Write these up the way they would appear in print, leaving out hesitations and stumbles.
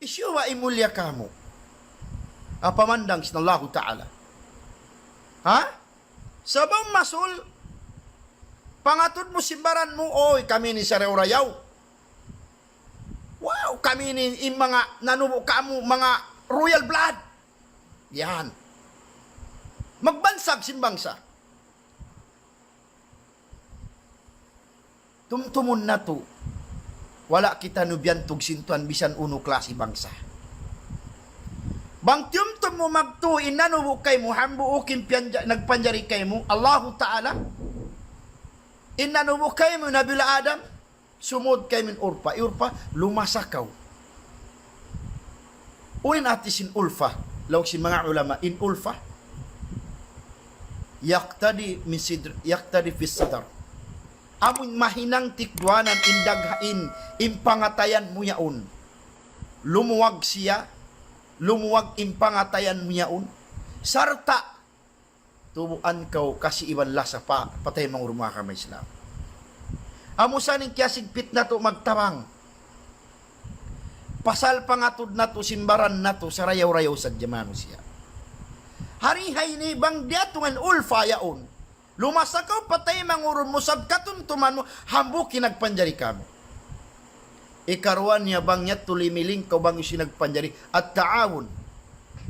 Isyuwa imulya kamo. Apamandang sinallahu ta'ala. Ha? Sabang masul, pangatod mo simbaran mo, oy, kami ni Sareurayaw. Wow, kami ni mga nanubo kamo, mga royal blood. Yan. Magbansag simbangsa. Tumtumon na to. Wala kita nubyantog sintuan bisan uno klase bangsa. Bang tumtum mo magtu inanubo kay mo hambu ukin nagpanjari kay mo Allahu Ta'ala. Inanubo kay mo Nabila Adam sumod kay min urpa. Urpa lumasakaw. Unin atisin ulfa. Lawag si mga ulama in ulfa. Yaktadi min sidr, yaktadi fis sadar. Amon mahinang tikduanan indaghain impangatayan mo yaon. Lumuwag siya, lumuwag impangatayan mo yaon. Sarta, tubuan kaw kasi iban lasa pa, patay mga rumah ka may Islam. Amo saning kiyasigpit na to magtabang. Pasal pangatod na to, simbaran na to, sa rayaw-rayaw sa Jamano siya. Harihay ni bang diatungan ulfa yaon. Lumasakaw patay manguron mo sab katuntuman mo hambu kinagpanjari kamo. Ikaruan niya bang niya tulimiling ka bang isinagpanjari at taawon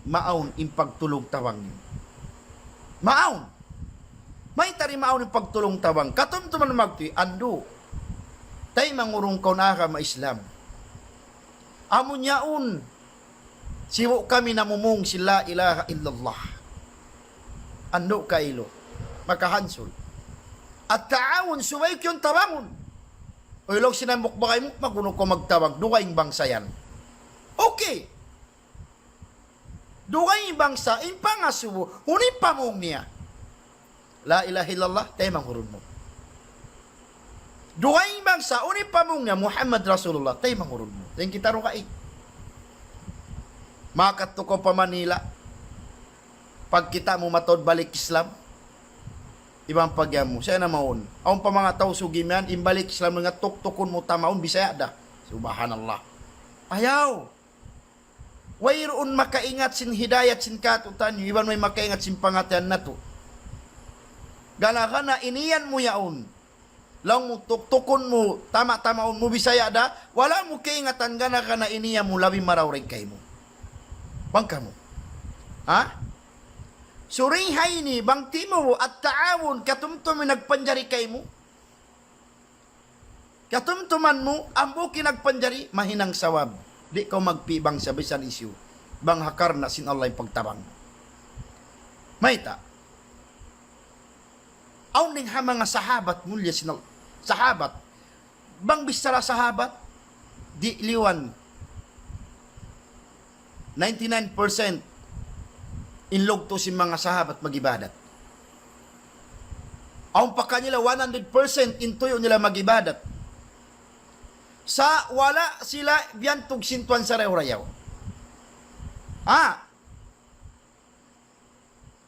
maawon impagtulong tawang niyo. Maawon. May tari maawon impagtulong tawang katuntuman magti ando. Tay mangurong ka na ka ma-Islam. Amo niyaon. Siwo kami namumong sila ilaha illallah. Ando kailo. Makahansol. At taawon, suway yung tawangon. O ilaw sinambok ba kayo mo, magunog ko magtawag, duwaing bangsa yan. Okay. Duwaing bangsa, impangasubo, hunin pa mong niya. La ilaha illallah, tayo manghurun mo. Duwaing bangsa, hunin pa mong niya, Muhammad Rasulullah, tayo manghurun mo. Tayo kita ro kain. Makato ko pa Manila, pag kita mo matod balik Islam, ibang pagyam mo, siya na maon. Ang pa mga tao sugiman, imbalik Islam nga tuktukon mo tamaon, bisaya da. Subhanallah. Ayaw. Wayroon makaingat sin hidayat sin katutan, iban may makaingat sin pangatian na to. Gana ka na, iniyan mo yaon. Lang mo tuktukon mo, tama-tamaon mo, bisaya da, wala mo kaingatan, gana ka na iniyan mo, labi marawrig kay mo. Bangka mo. Ha? Surihay ni bang timo at taawon katumtum nagpanjari kay mo. Katumtuman mo ambo kinagpanjari mahinang sawab. Di ko magpibang sa bisan isyu. Bang hakar na sin Allah pagtabang. Maita. Aw ning ha mga sahabat mulya sin sahabat. Bang bisara sahabat di liwan 99% inlog to si mga sahabat magibadat. Ang paka nila 100% intuyo nila magibadat. Sa wala sila biyantog sintuan sa rayaw.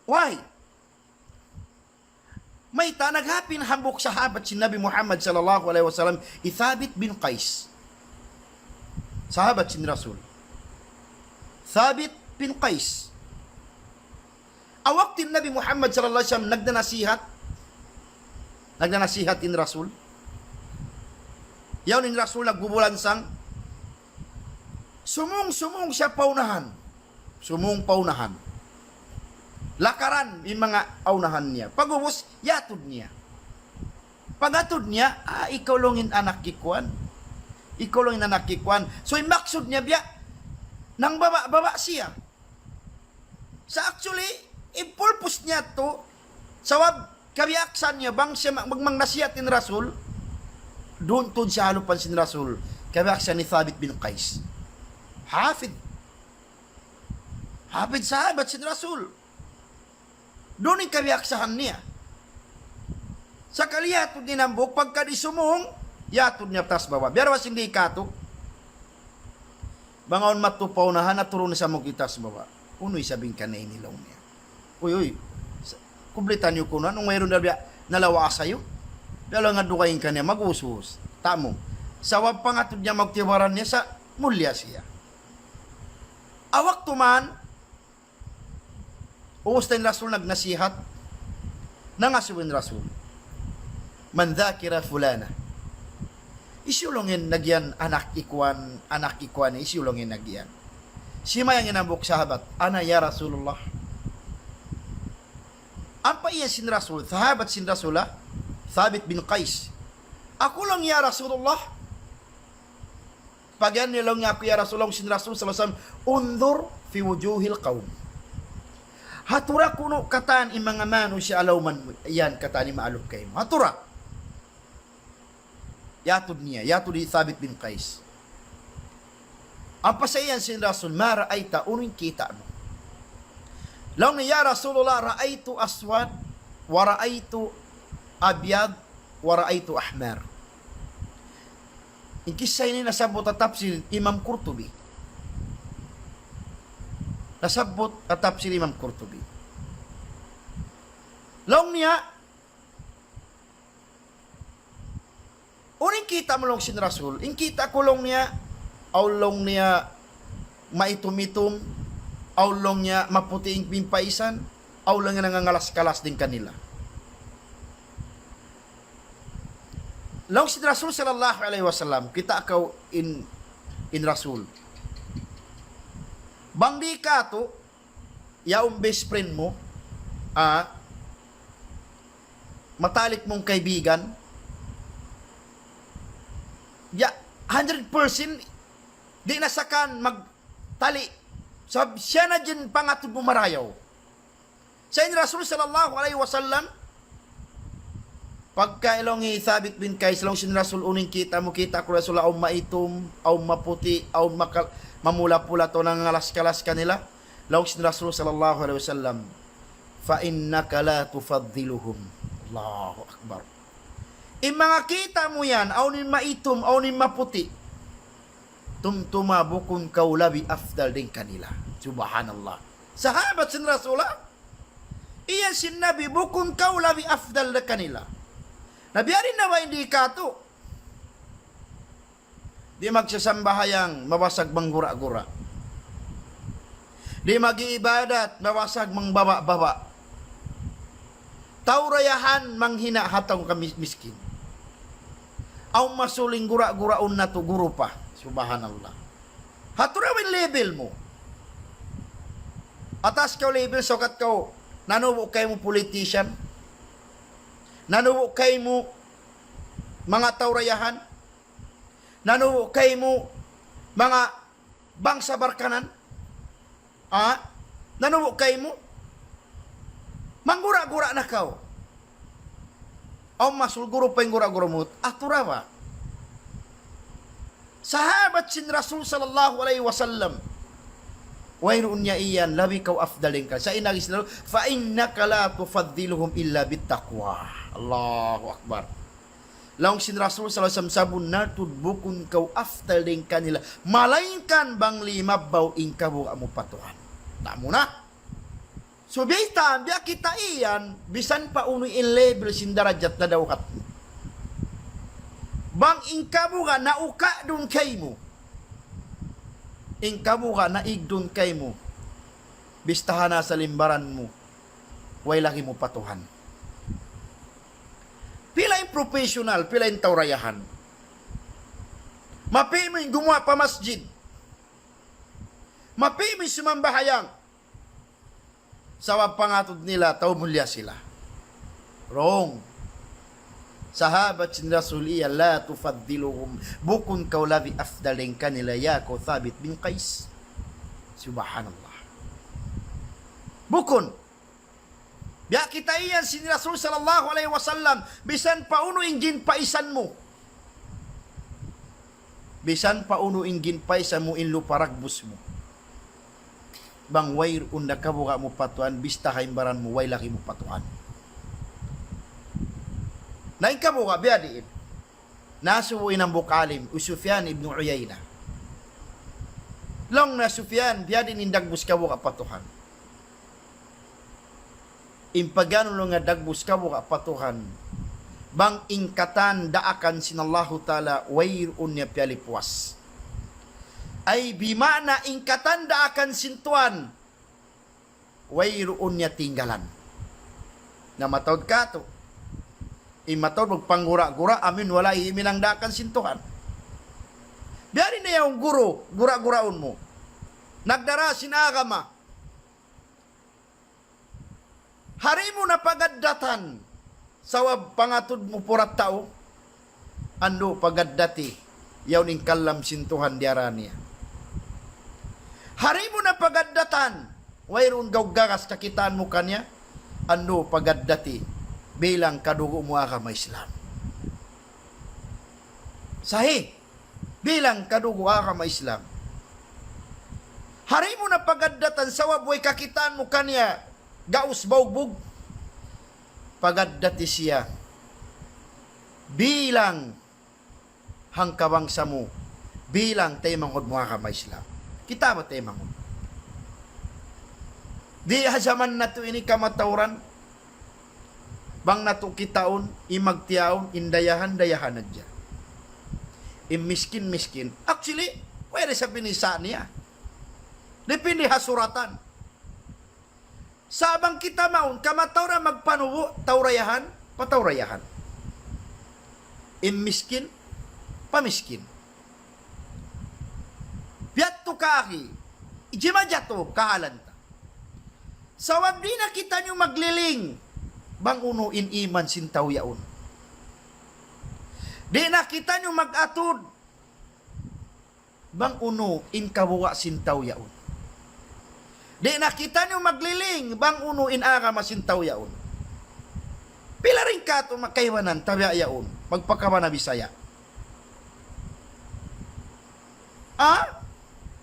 Why? May naghapin hambok sahabat si Nabi Muhammad sallallahu alaihi wasallam Thabit bin Qais. Sahabat si Rasul. Thabit bin Qais. Awak tin Nabi Muhammad sallallahu alaihi wasallam nagdanasihat in Rasul. Yaw nin Rasul nagbubulan sang sumung siya paunahan. Sumung paunahan. Lakaran yung mga aunahan niya. Pagubos, yatod niya. Pagatod niya, ikaw longin anak kikuan. Ikaw longin anak kikuan. So yung maksud niya biya, nang baba siya. Sa actually, i-purpose niya to, sawab, kabiaksan niya, bang siya magmangnasiyatin Rasul, doon to siya halupan sin Rasul, kabiaksan ni Thabit bin Qais. Hafid sahabat sin Rasul. Doon yung kabiaksahan niya. Sa kaliyatod ni Nambok, pagka di sumung, yatod niya tas baba. Biarwas hindi kato. Bangaon matupaw na hanaturo na sa mukitas baba. Uno'y sabing ka na inilaw niya. Uy, kumplitan niyo ko na, nung mayroon na nalawa sa'yo, dala nga dukayin ka niya, mag-usus, tamo. Sawab pa nga niya magtiwaran niya sa mulya siya. Awak tuman, uustin Rasul nagnasihat, nangasuwin Rasul. Man dhakira fulana. Isulongin nagyan anak ikwan, isulongin nagyan. Sima yang inambok sahabat, ana ya Rasulullah. Apa iya sin Rasul? Sahabat sin Rasulah, Thabit bin Qais. Aku lang ya Rasulullah. Pagyan nilang nga ako ya Rasulullah sin Rasul sallallahu alaihi wasallam, undur fi wujuhil qaum. Hatura kuno kataan imang manu si alawman mo. Yan kataan ni maalok kayo. Hatura. Yatud niya. Yatud ni Thabit bin Qais. Ang pasayan sin Rasul, ma ra'ayta, uno'y kita mo. Law ni ya Rasulullah, ra'aytu aswad, wa ra'aytu abyad, wa ra'aytu ahmar. Yung kisay ni nasabot at tafsir Imam Qurtubi. Nasabot at tafsir Imam Qurtubi. Law niya, uning kita mo lang sin Rasul, in kita ko lang niya, aulong niya maitumitum, aulong niya maputing pimpaisan, aulong niya nangangalas-kalas din kanila. Long si Rasul sallallahu alaihi wasallam, kita akaw in Rasul. Bangdi ka to, yaong best friend mo, matalik mong kaibigan, ya, 100% di nasakan magtali. Siya na dyan pangatid mo marayaw. Sa in Rasul sallallahu alaihi wasallam, pagka ilong Thabit bin Qais, ilong sin Rasul uning kita mo, kita ko Rasul, aw maitom, aw maputi, aw mamula-pula to nang ngalas-kalas kanila. Ilong sin Rasul sallallahu alaihi wasallam, fa innaka la tufaddiluhum. Allahu Akbar. Mga kita mo yan, aw nin maitom, aw nin maputi, tumtuma bukun kaulabi afdal din kanila. Subhanallah. Sahabat sin Rasulah, iyan sin Nabi, bukun kaulabi afdal na kanila. Nabiyarin na ba hindi ka to? Di magsasambahayang mawasag mang gura-gura. Di mag-iibadat mawasag mang baba-baba. Taurayahan mang hinahatang kami miskin. Aw masuling gura-guraon na to guro pa. Subhanallah. Haturawin level mo. Atas kaw level, sokat kaw, nanubo kayo mo politician, nanubo kayo mo mga taurayahan, nanubo kayo mo mga bangsa barkanan, nanubo kayo mo, manggura-gura na kaw. Aw masulguro pa yung gura-gura mo, aturawa. Sahabat sin Rasul sallallahu alaihi wasallam, wayroon niya iyan, labi kaw afdalin ka. Sa inagis na, fa innaka la tufaddiluhum illa bittaqwa. Allahu Akbar. Laong sin Rasul sallallahu alaihi wasallam, sabun natud bukun kaw afdalin kanila, malainkan bang limabaw in kabu amo patuhan. Namo na. So bita, biya kita iyan, bisan pa uno in level sin darajat na daw kat. Bang ingkabu nga nauka dun kay mo. Ingkabu nga naigdun kay mo. Bistahan na sa limbaran mo. Way lagi mo patuhan. Pila yung professional, pila yung taurayahan. Mapi mo yung gumawa pa masjid. Mapi mo yung sumambahayang. Sa pangatod nila, taumulya sila. Wrong. Sahabat sin Rasul iya, la tufaddiluhum, bukun kaulabi afdalin kanila yako Thabit bin Qais. Subhanallah. Bukun. Biya kita iyan sin Rasul sallallahu alaihi wasallam, bisan pauno inggin paisan mo. Bisan pauno inggin paisan mo inlo paragbus mo. Bang wayr unda kabuka mo patuan, bista kaimbaran mo, way laki mo patuan. Nain ka mo ka, biyadiin. Nasuwin ang bukalim, Sufyan ibn Uyayna. Long na Sufyan, biyadin indagbus ka mo ka patuhan. Impagano nga dagbus ka mo ka patuhan. Bang ingkatan daakan sinallahu ta'ala, wairun niya piyalipuas. ay bimana ingkatanda akan sintuan wayroon niya tinggalan. Na matawad ka to. Imatawad magpanggura-gura amin wala iminangda akan sintuhan. Biyari na yung gura-guraon mo. Nagdara sinagama. Hari mo na pagaddatan sa pangatod mo purat tao. Ando pagaddati yaw ning kalam sintuhan diara niya. Hari mo na pagaddatan wayroon gawgagas kakitaan mo kanya. Ando pagaddati bilang kadugo mo ka Islam. Sahih bilang kadugo ka Islam. Hari mo na pagaddatan sa waboy kakitaan mo kanya gaus baugbog. Pagaddati siya bilang hangkawang sa mo bilang tayo mangod mga Islam. Kita ba tayo mangod? Di hajaman na to ini kamatauran bang nato kitaon imagtiaon indayahan-dayahan na dyan. Miskin-miskin. Actually, pwede sa pinisa niya. Depende hasuratan. Sabang kita maun, kamatauran magpanuwo, taurayahan, pataurayahan. Miskin, pamiskin. Biat to kaki, ijima jato kahalanta. Sawab di na kita nyo magliling, bang unuin iman sintaw yaon. Di na kita nyo mag-atod, bang uno in kabuwa sintaw yaon. Di na kita nyo magliling, bang uno in agama sintaw yaon. Pila rin ka ito makaiwanan, tabi yaon, magpakawa na Bisaya.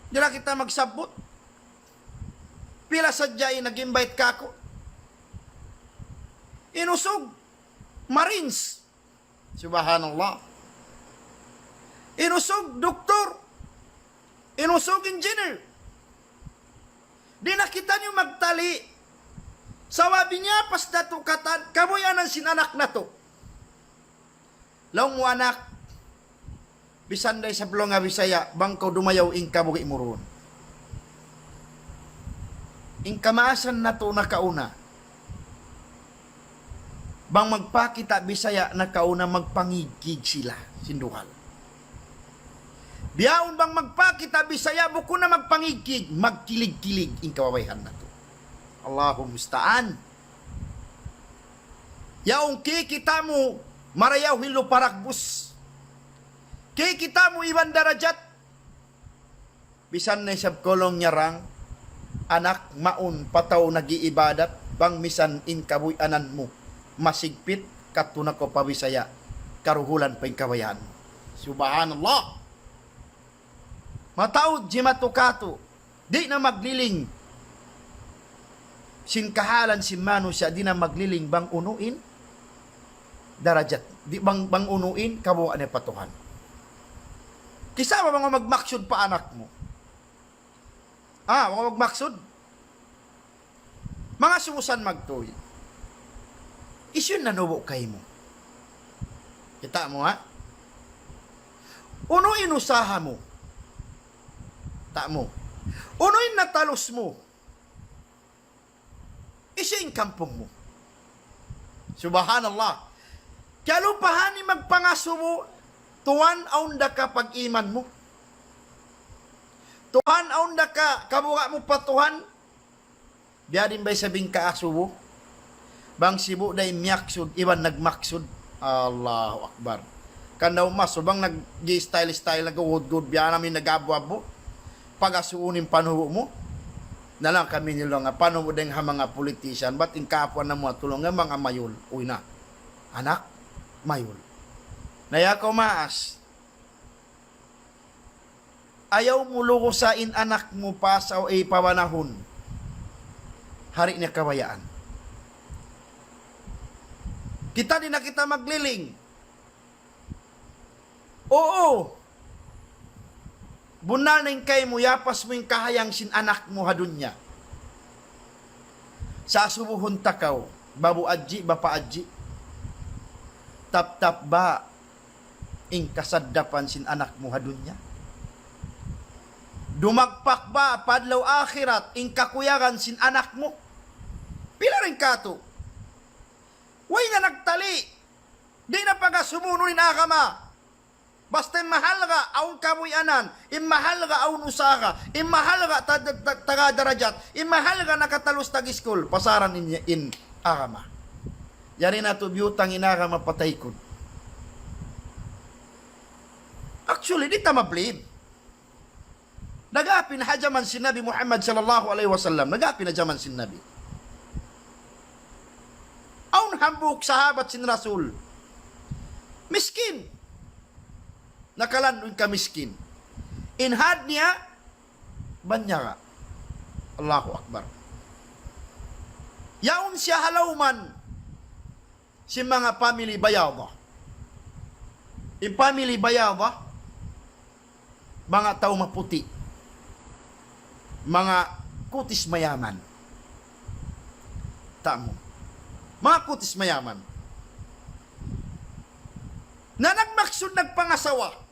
Di na kita magsabot. Pila sadyay nag-invite ka ko. Inusog. Marines. Subhanallah. Inusog doktor. Inusog engineer. Di nakita niyo magtali. Sawabi niya pas dato katan. Kabuyanan sinanak na to. Laong mo anak. Bisanday sa Blonga Bisaya. Bangko dumayaw ing kabugi muron. Ing kamaasan na to na kauna. Bang magpakita Bisaya na kauna magpangigig sila. Sinduhal. Biyaon bang magpakita Bisaya buko na magpangigig. Magkilig-kilig ing kawabayhan na to. Allahumma musta'an. Yaong kita mo marayaw hilo parakbus. Kita mo iwan darajat. Bisan na isab kolong nyarang. Anak maun pataw nag-iibadat bang misan in kabuyanan mo masigpit katuna ko pabisaya karuhulan pa yung kawayan. Subhanallah. Mataod jimatukato di na magliling sinkahalan si mano siya di na magliling bang unuin darajat di bang unuin kabuan ni patuhan. Kisa ba mga magmaksud pa anak mo? Mga magmaksud. Mga sumusan magtuy. Isyon na nubo kay mo. Kita mo ha? Uno inusaha mo. Ta mo. Uno natalos mo. Isyon kampong mo. Subhanallah. Kaya lupahan ni magpangaso mo, tuwan aunda ka pag-iman mo. Tuhan aunda ka, kabuka mo pa Tuhan. Biya din ba'y sabing kaasubo? Bang sibo day miyaksud, iwan nagmaksud. Allahu Akbar. Kandaw mas, so bang nag-style-style, nag-good-good, biya namin nag-abo-abo. Pag-asuunin panuho mo. Nalang kami nilo nga, paano mo din mga politician, ba't yung kapwa na mo tulong nga mga mayul? Uy na, anak, mayul. Naya ko maas. Ayaw mo lukusain anak mo pa sa pawanahon. Hari niya kawayaan. Kita din na kita magliling. Oo. Bunal na yung kay mo, yapas mo yung kahayang sin anak mo hadun niya. Sa subuhon takaw, babu adji, bapa adji. Tap-tap ba ing kasaddapan sin anak mo hadun niya? Dumagpak ba padlaw akhirat in kakuyagan sin anak mo? Pila rin kato. Way nga nagtali. Di na pagasumunod ni akama. Basta mahal ka, aun kamoy anan, imahal ka, aun usaka, imahal ka, taga darajat, imahal ka, nakatalos tag school, pasaran in akama. Yari na to biyutang inakama patay ko. Actually, di tama blame. Nagapin hajaman si Nabi Muhammad sallallahu alaihi wasallam, nagapin hajaman si Nabi. Aun hambuk sahabat sin Rasul. Miskin. Nakalanun ka miskin. Inhad niya, banyaga. Allahu Akbar. Yaon siya halawman si mga family bayada. In family bayada, mga tao maputi. Mga kutis mayaman. Tamo. Mga kutis mayaman. Na nagmaksud nagpangasawa.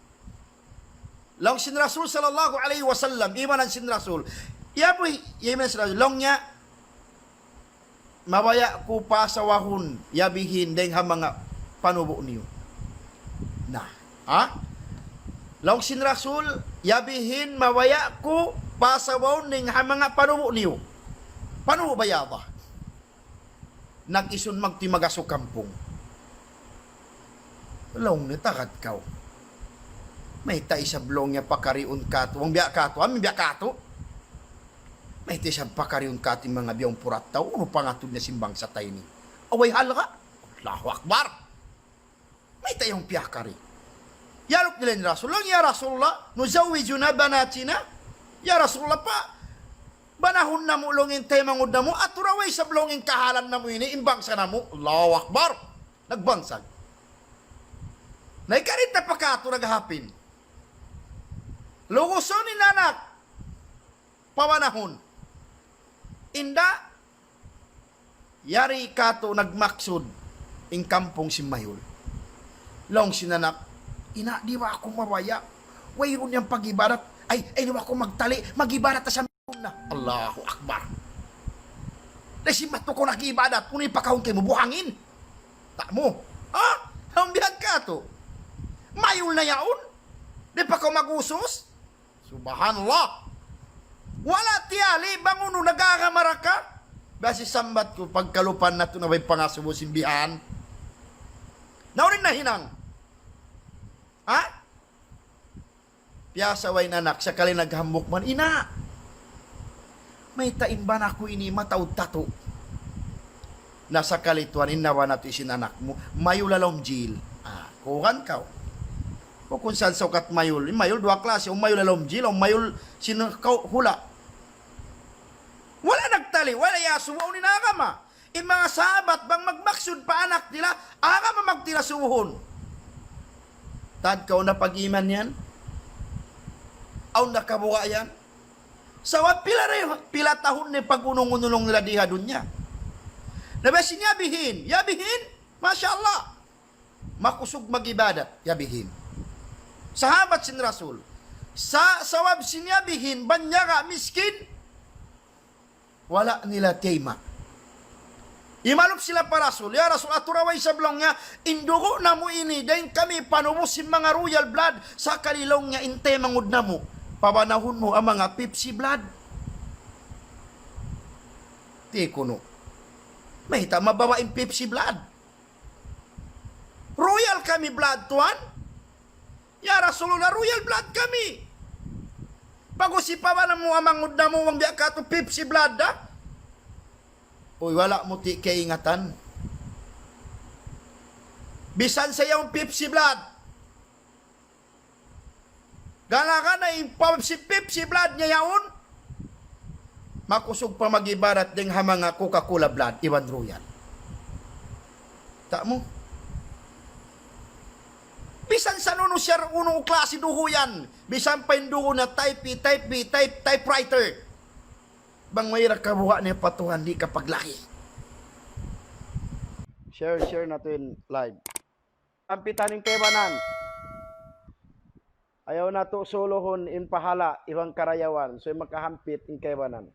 Long sin Rasul sallallahu alaihi wasallam, imanan sin Rasul. Imanan sin Rasul. Long niya, mabaya ko pasawahon, yabihin deng ha mga panubo niyo. Na, ha? Long sin Rasul, yabihin mabaya ko pasawahon deng ha mga panubo niyo. Panubo bayaba. Nag-isun magtimagaso kampong. Long ni takat kaw. May ta isa blong niya pakariun kato. Ang biya kato, amin biya kato. May ta isa pakariun kato yung mga biyong purat tao. Ano pangatod na simbang sa tayo ni? Away halaka. Allahu Akbar. May ta yung piyakari. Yalok nila ni Rasulullah. Ya Rasulullah, nuzawiju na banatina. Ya Rasulullah pa. Banahon na mo ulongin tayo mangod na mo. At turaway sa blongin kahalan na mo ini. Imbangsa na mo. Allahu Akbar. Nagbangsag. Naikarit na pagkato naghapin. Luguson ni nanak. Pawanahon. Inda. Yari kato nagmaksud. In kampong si Mayul. Long sinanak. Ina, di ba ako mawaya? Wayron niyang pag-ibarat. Ay, di ba ako magtali? Mag-ibarat na sa na. Allahu Akbar. Nasimat ko nag-ibadat. Kung ipakahon kayo mo, buhangin. Tak mo. Ha? Ang bihag ka to. Mayul na yaon? Di pa ko mag-usos? Subhanallah. Wala tiyali, banguno nagagamara ka? Basi sambat ko, pagkalupan na ito na may pangasubo simbihan. Naurin na hinang. Ha? Piyasaway na anak, sakali naghambok man, ina. May taimban ako ini, mataud tato. Nasa kalituan, inawa nato isin anak mo, mayulalom jil. Kuhan ka. O kung saan sukat mayul. Mayul, dua klase. O mayul alomjil, o mayul hula. Wala nagtali. Wala yasuwa ni nakama. In mga sahabat, bang magmaksud pa anak nila, akama magtirasuhon. Tad ka na pag-iman yan? Aw nakabuka yan? Sawa pila tahon ni pag-unong-unulong nila diha dun niya. Nabesin yabihin. Yabihin? Masya Allah. Makusog magibadat. Yabihin. Sahabat sin Rasul. Sa sawab sinyabihin, banyaga miskin, wala nila tema. Imalop sila pa Rasul. Ya Rasul, aturaway sa blong niya, indugo na mo ini, dahil kami panubusin mga royal blood, sa kalilong niya, inte mangud na mo. Pabanahon mo ang mga Pepsi blood. Di kuno. Mahita, mabawain Pepsi blood. Royal kami blood, tuan. Ya Rasulullah, royal blood kami. Pag-usipawa na mo amang na mo ang biya ka to Pepsi blood, ha? Uy, wala mo ti kaingatan. Bisan sa yung Pepsi blood. Gana ka na yung Pepsi blood niya yaon. Makusog pa magibarat ding hamanga Coca-Cola blood, iwan royal. Tak mo? Bisan sa nuno siya unong klase duhuyan. Bisan pa yung duho na typewriter. Bang may rakabuha niya patuhan di kapag laki. Share natin live. Ang pitaning tebanan. Ayaw na to solohon in pahala, iwang karayawan. So, makahampit in kaywanan.